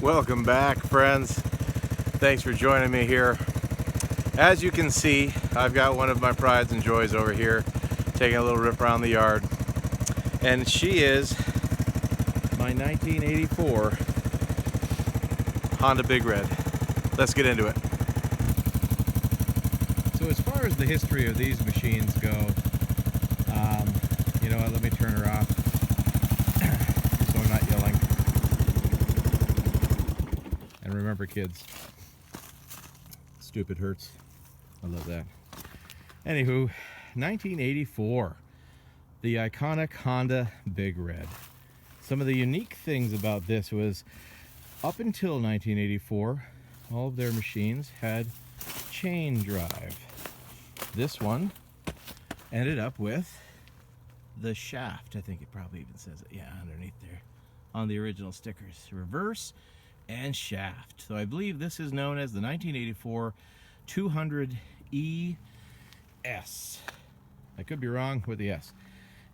Welcome back, friends. Thanks for joining me here. As you can see, I've got one of my prides and joys over here taking a little rip around the yard, and she is my 1984 Honda Big Red. Let's get into it. So as far as the history of these machines go, you know what, let me turn her off so I'm not yelling. And remember, kids, stupid hurts. I love that. Anywho, 1984, the iconic Honda Big Red. Some of the unique things about this was, up until 1984, all of their machines had chain drive. This one ended up with the shaft. I think it probably even says it, yeah, underneath there on the original stickers. Reverse and shaft. So I believe this is known as the 1984 200 ES. I could be wrong with the S.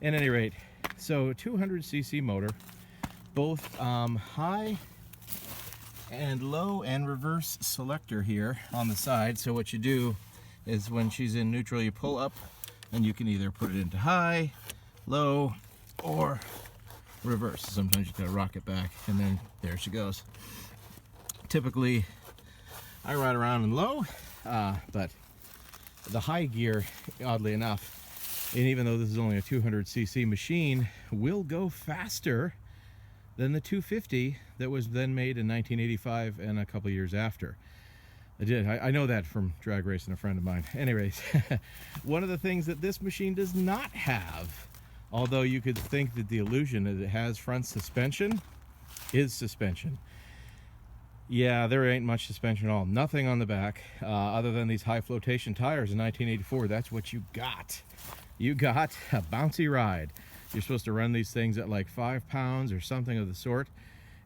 At any rate, so 200cc motor, both high and low and reverse selector here on the side. So what you do is when she's in neutral, you pull up and you can either put it into high, low, or reverse. Sometimes you gotta rock it back, and then there she goes. Typically I ride around in low, but the high gear, oddly enough, and even though this is only a 200cc machine, will go faster than the 250 that was then made in 1985 and a couple years after. I know that from drag racing a friend of mine. Anyways, one of the things that this machine does not have, although you could think that the illusion that it has front suspension, is suspension. Yeah, there ain't much suspension at all. Nothing on the back, other than these high flotation tires in 1984. That's what you got. You got a bouncy ride. You're supposed to run these things at like 5 pounds or something of the sort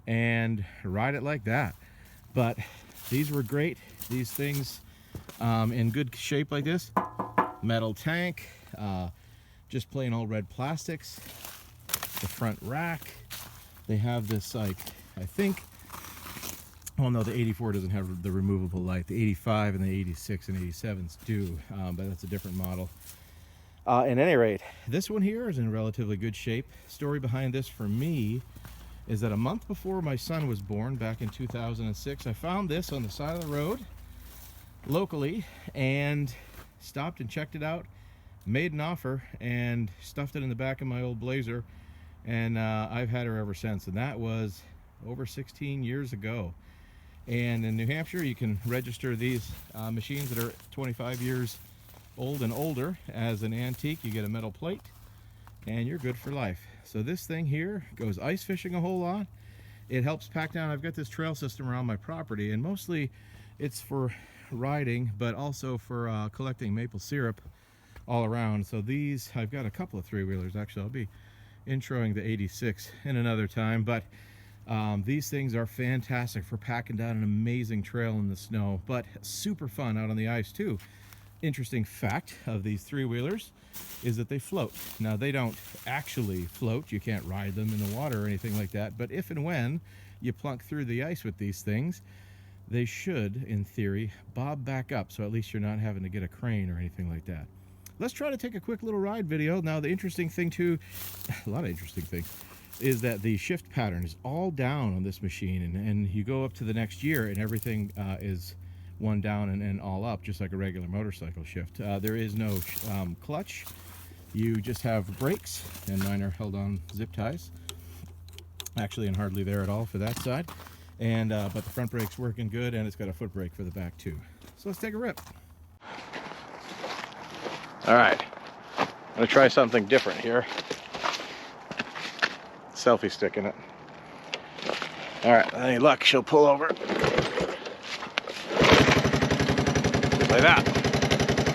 and ride it like that. But these were great. These things in good shape like this. Metal tank, just plain old red plastics. The front rack. They have this, like, I think, well, no, the 84 doesn't have the removable light. The 85 and the 86 and 87s do, but that's a different model. At any rate, this one here is in relatively good shape. Story behind this for me is that a month before my son was born, back in 2006, I found this on the side of the road locally and stopped and checked it out, made an offer, and stuffed it in the back of my old Blazer, and I've had her ever since, and that was over 16 years ago. And in New Hampshire, you can register these machines that are 25 years old and older as an antique. You get a metal plate and you're good for life. So this thing here goes ice fishing a whole lot. It helps pack down. I've got this trail system around my property, and mostly it's for riding, but also for collecting maple syrup all around. So these, I've got a couple of three-wheelers. Actually, I'll be introing the 86 in another time, but these things are fantastic for packing down an amazing trail in the snow, but super fun out on the ice too. Interesting fact of these three-wheelers is that they float. Now, they don't actually float. You can't ride them in the water or anything like that, but if and when you plunk through the ice with these things, they should, in theory, bob back up, so at least you're not having to get a crane or anything like that. Let's try to take a quick little ride video. Now, the interesting thing too, a lot of interesting things, is that the shift pattern is all down on this machine, and you go up to the next year and everything is one down and all up, just like a regular motorcycle shift. There is no clutch. You just have brakes, and mine are held on zip ties, actually, and hardly there at all for that side. And but the front brake's working good, and it's got a foot brake for the back too. So let's take a rip. All right, I'm gonna try something different here. Selfie stick in it. All right, any luck, she'll pull over. Just like that.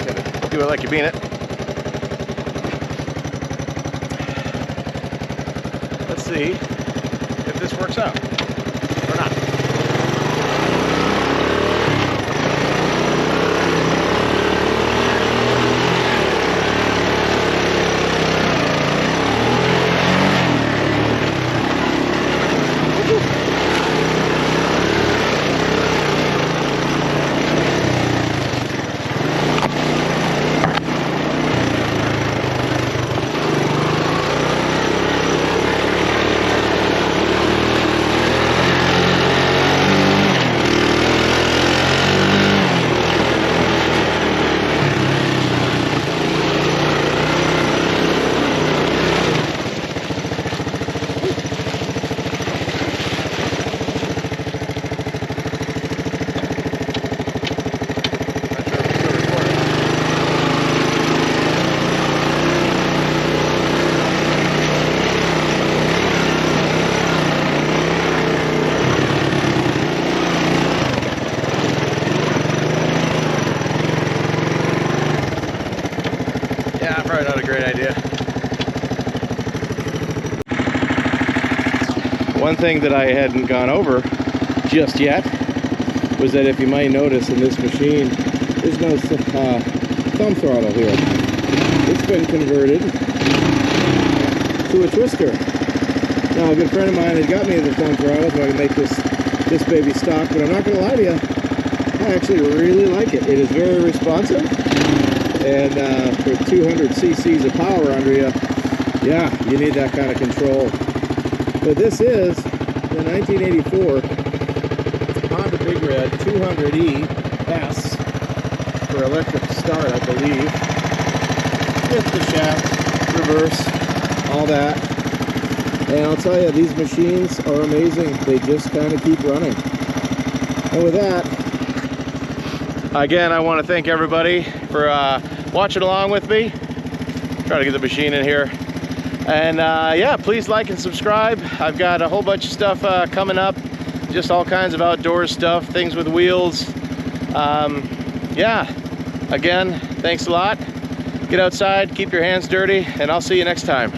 Gotta do it like you mean it. Let's see if this works out or not. idea. One thing that I hadn't gone over just yet was that if you might notice in this machine, there's no thumb throttle here. It's been converted to a twister. Now, a good friend of mine had got me the thumb throttle so I can make this baby stock, but I'm not going to lie to you, I actually really like it. It is very responsive, and for 200 cc's of power under you, yeah, you need that kind of control. But this is the 1984 Honda Big Red 200E S for electric start, I believe, with the shaft, reverse, all that. And I'll tell you, these machines are amazing. They just kind of keep running. And with that, again, I want to thank everybody for watching along with me. Try to get the machine in here. And yeah, please like and subscribe. I've got a whole bunch of stuff coming up. Just all kinds of outdoor stuff, things with wheels. Yeah, again, thanks a lot. Get outside, keep your hands dirty, and I'll see you next time.